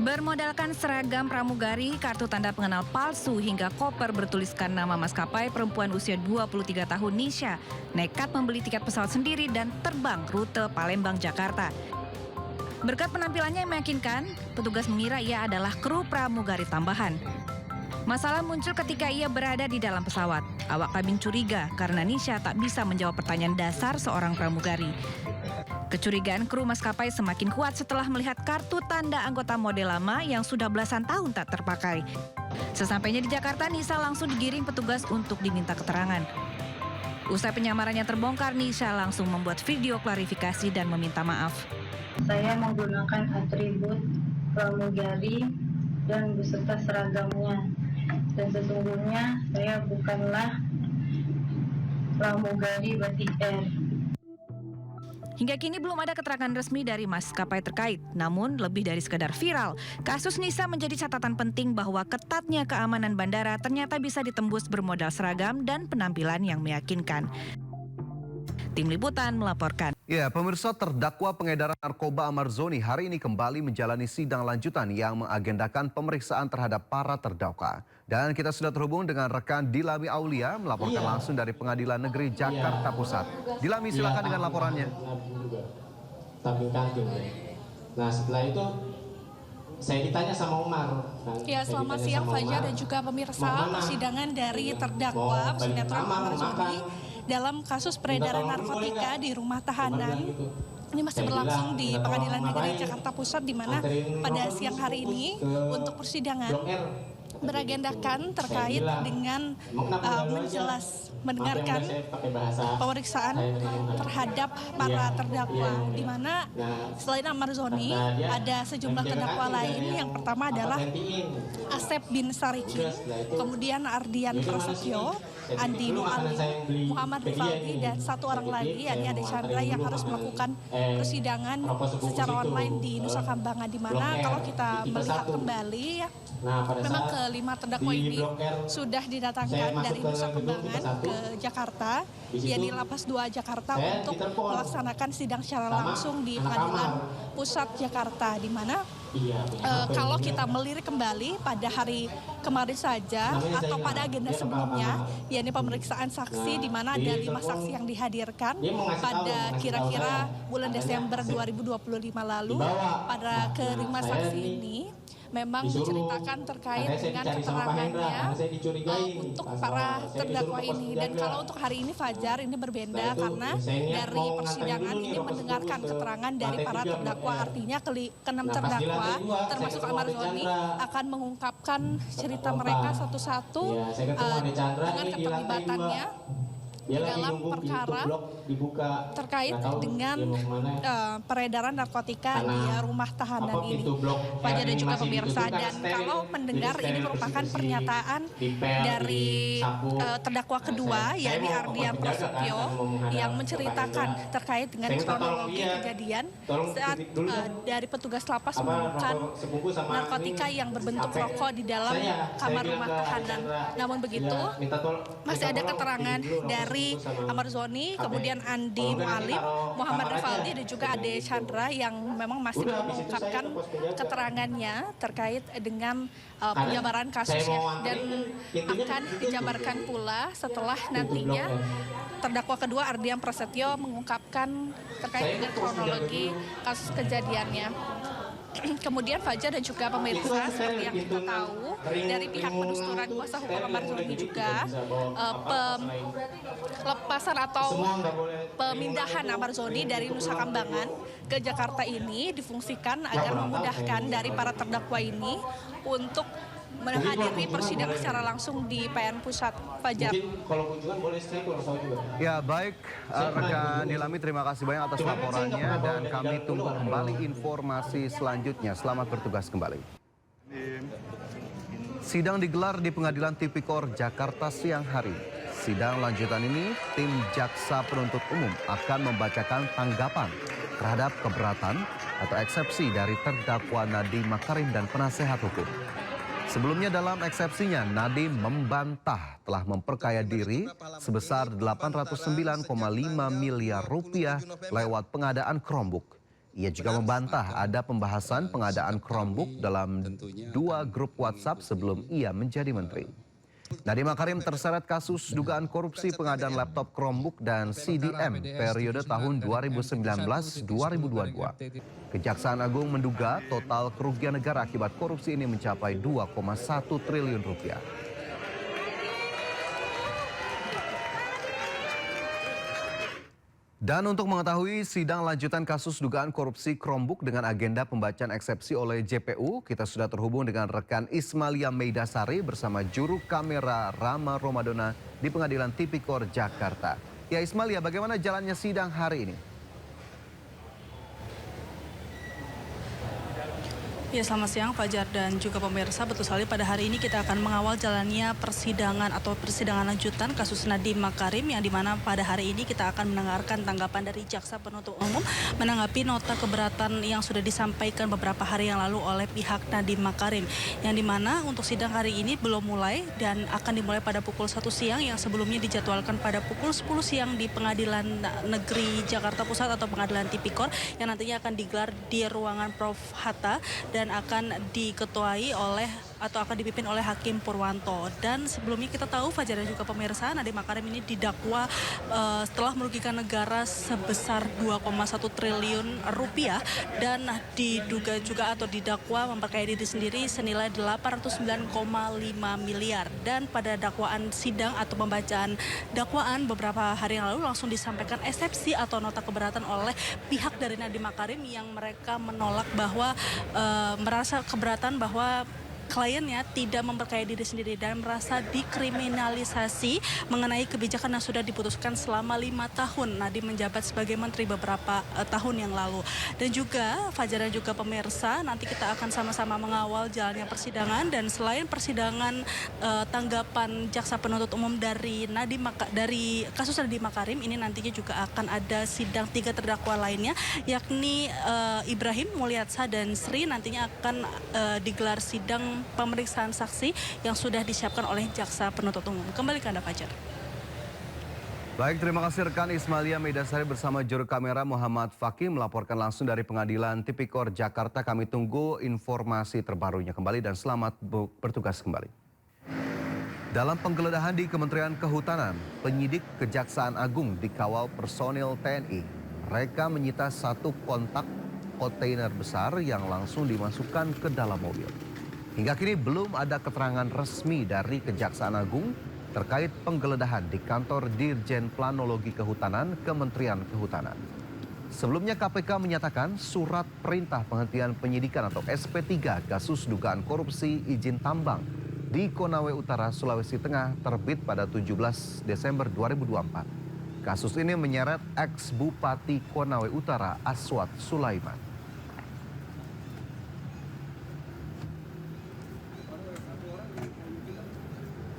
Bermodalkan seragam pramugari, kartu tanda pengenal palsu hingga koper bertuliskan nama maskapai, perempuan usia 23 tahun Nisha nekat membeli tiket pesawat sendiri dan terbang rute Palembang-Jakarta. Berkat penampilannya yang meyakinkan, petugas mengira ia adalah kru pramugari tambahan. Masalah muncul ketika ia berada di dalam pesawat. Awak kabin curiga karena Nisha tak bisa menjawab pertanyaan dasar seorang pramugari. Kecurigaan kru maskapai semakin kuat setelah melihat kartu tanda anggota model lama yang sudah belasan tahun tak terpakai. Sesampainya di Jakarta, Nisha langsung digiring petugas untuk diminta keterangan. Usai penyamarannya terbongkar, Nisha langsung membuat video klarifikasi dan meminta maaf. Saya menggunakan atribut pramugari dan beserta seragamnya. Dan sesungguhnya saya bukanlah pramugari Batik Air. Hingga kini belum ada keterangan resmi dari maskapai terkait. Namun lebih dari sekadar viral, kasus Nisha menjadi catatan penting bahwa ketatnya keamanan bandara ternyata bisa ditembus bermodal seragam dan penampilan yang meyakinkan. Tim Liputan melaporkan. Ya, pemirsa, terdakwa pengedaran narkoba Ahmad Zoni hari ini kembali menjalani sidang lanjutan yang mengagendakan pemeriksaan terhadap para terdakwa. Dan kita sudah terhubung dengan rekan Dilami Aulia melaporkan langsung dari Pengadilan Negeri Jakarta Pusat. Dilami, silakan dengan laporannya. Nah, setelah itu saya ditanya sama Umar. Ya, selamat siang Fajar dan juga pemirsa. Persidangan dari terdakwa sinetron Ahmad Zoni dalam kasus peredaran narkotika di rumah tahanan ini masih berlangsung di Pengadilan Negeri Jakarta Pusat, di mana pada siang hari ini untuk persidangan beragendakan terkait dengan mendengarkan pemeriksaan terhadap para terdakwa, di mana selain Ahmad Zoni ada sejumlah terdakwa lain. Yang pertama adalah Asep bin Sarikin, kemudian Ardian Prasetyo, Andi Mualim, Muhammad Rifaldi, dan satu orang lagi yakni Ade Chandra yang harus melakukan persidangan secara online di Nusa Kambangan, di mana kalau kita melihat kembali ya, memang kelima terdakwa ini sudah didatangkan dari Nusa Kambangan ke Jakarta, yakni Lapas 2 Jakarta, untuk melaksanakan sidang secara langsung di Pengadilan Pusat Jakarta, di mana kalau kita melirik kembali pada hari kemarin saja atau pada agenda sebelumnya, yakni pemeriksaan saksi, di mana ada 5 saksi yang dihadirkan pada kira-kira bulan Desember 2025 lalu. Pada kelima saksi ini memang menceritakan terkait dengan keterangannya untuk para terdakwa ini. Dan kalau untuk hari ini Fajar, ini berbeda karena dari persidangan ini mendengarkan keterangan dari para terdakwa. Artinya ke-6 terdakwa termasuk Ahmad Zoni akan mengungkapkan cerita mereka satu-satu dengan keterlibatannya di dalam perkara terkait dengan peredaran narkotika di rumah tahanan ini, Fajar dan juga pemirsa. Dan kalau mendengar ini merupakan pernyataan dari terdakwa kedua, yakni Ardian Prasetyo, yang menceritakan terkait dengan kronologi kejadian saat dari petugas lapas menemukan narkotika yang berbentuk rokok di dalam kamar rumah tahanan. Namun begitu, masih ada keterangan dari Ahmad Zoni, kemudian Andi Mualim, Muhammad Rifaldi, dan juga Ade Chandra yang memang masih belum mengungkapkan keterangannya terkait dengan penjabaran kasusnya, dan akan dijabarkan pula setelah nantinya terdakwa kedua Ardian Prasetyo mengungkapkan terkait dengan kronologi kasus kejadiannya. Kemudian Fajar dan juga pemirsa, seperti yang kita tahu dari pihak penusturan kuasa hukum Ahmad Zoni juga, pelepasan atau pemindahan Ahmad Zoni dari Nusa Kambangan ke Jakarta ini difungsikan agar memudahkan dari para terdakwa ini untuk menghadiri persidangan secara langsung di PN Pusat. Fajar. Ya, baik, rekan Dilami, terima kasih banyak atas laporannya dan kami tunggu kembali informasi selanjutnya. Selamat bertugas kembali. Sidang digelar di Pengadilan Tipikor Jakarta siang hari. Sidang lanjutan ini, tim jaksa penuntut umum akan membacakan tanggapan terhadap keberatan atau eksepsi dari terdakwa Nadiem Makarim dan penasehat hukum. Sebelumnya dalam eksepsinya, Nadiem membantah telah memperkaya diri sebesar 809,5 miliar rupiah lewat pengadaan Chromebook. Ia juga membantah ada pembahasan pengadaan Chromebook dalam 2 grup WhatsApp sebelum ia menjadi menteri. Nadiem Makarim terseret kasus dugaan korupsi pengadaan laptop Chromebook dan CDM periode tahun 2019-2022. Kejaksaan Agung menduga total kerugian negara akibat korupsi ini mencapai 2,1 triliun rupiah. Dan untuk mengetahui sidang lanjutan kasus dugaan korupsi Chromebook dengan agenda pembacaan eksepsi oleh JPU, kita sudah terhubung dengan rekan Ismalia Meidasari bersama juru kamera Rama Romadona di Pengadilan Tipikor Jakarta. Ya Ismalia, bagaimana jalannya sidang hari ini? Ya, selamat siang Fajar dan juga pemirsa. Betul sekali, pada hari ini kita akan mengawal jalannya persidangan atau persidangan lanjutan kasus Nadiem Makarim, yang dimana pada hari ini kita akan mendengarkan tanggapan dari Jaksa Penuntut Umum menanggapi nota keberatan yang sudah disampaikan beberapa hari yang lalu oleh pihak Nadiem Makarim, yang dimana untuk sidang hari ini belum mulai dan akan dimulai pada pukul 1 siang yang sebelumnya dijadwalkan pada pukul 10 siang di Pengadilan Negeri Jakarta Pusat atau Pengadilan Tipikor, yang nantinya akan digelar di ruangan Prof. Hatta dan akan diketuai oleh atau akan dipimpin oleh Hakim Purwanto. Dan sebelumnya kita tahu, Fajar dan juga pemirsa, Nadiem Makarim ini didakwa setelah merugikan negara sebesar 2,1 triliun rupiah dan diduga juga atau didakwa memperkaya diri sendiri senilai 809,5 miliar. Dan pada dakwaan sidang atau pembacaan dakwaan beberapa hari yang lalu langsung disampaikan eksepsi atau nota keberatan oleh pihak dari Nadiem Makarim, yang mereka menolak bahwa merasa keberatan bahwa kliennya tidak memperkaya diri sendiri dan merasa dikriminalisasi mengenai kebijakan yang sudah diputuskan selama 5 tahun Nadiem menjabat sebagai menteri beberapa tahun yang lalu. Dan juga Fajar dan juga pemirsa, nanti kita akan sama-sama mengawal jalannya persidangan. Dan selain persidangan tanggapan Jaksa Penuntut Umum dari kasus Nadiem Makarim ini, nantinya juga akan ada sidang 3 terdakwa lainnya, yakni Ibrahim, Mulyatsa, dan Sri. Nantinya akan digelar sidang pemeriksaan saksi yang sudah disiapkan oleh Jaksa Penuntut Umum. Kembali ke Anda, Fajar. Baik, terima kasih rekan Ismalia Meidasari bersama juru kamera Muhammad Fakih melaporkan langsung dari Pengadilan Tipikor Jakarta. Kami tunggu informasi terbarunya kembali dan selamat bertugas kembali. Dalam penggeledahan di Kementerian Kehutanan, penyidik Kejaksaan Agung dikawal personil TNI. Mereka menyita 1 kontak kontainer besar yang langsung dimasukkan ke dalam mobil. Hingga kini belum ada keterangan resmi dari Kejaksaan Agung terkait penggeledahan di kantor Dirjen Planologi Kehutanan Kementerian Kehutanan. Sebelumnya KPK menyatakan surat perintah penghentian penyidikan atau SP3 kasus dugaan korupsi izin tambang di Konawe Utara, Sulawesi Tengah terbit pada 17 Desember 2024. Kasus ini menyeret ex-Bupati Konawe Utara Aswad Sulaiman.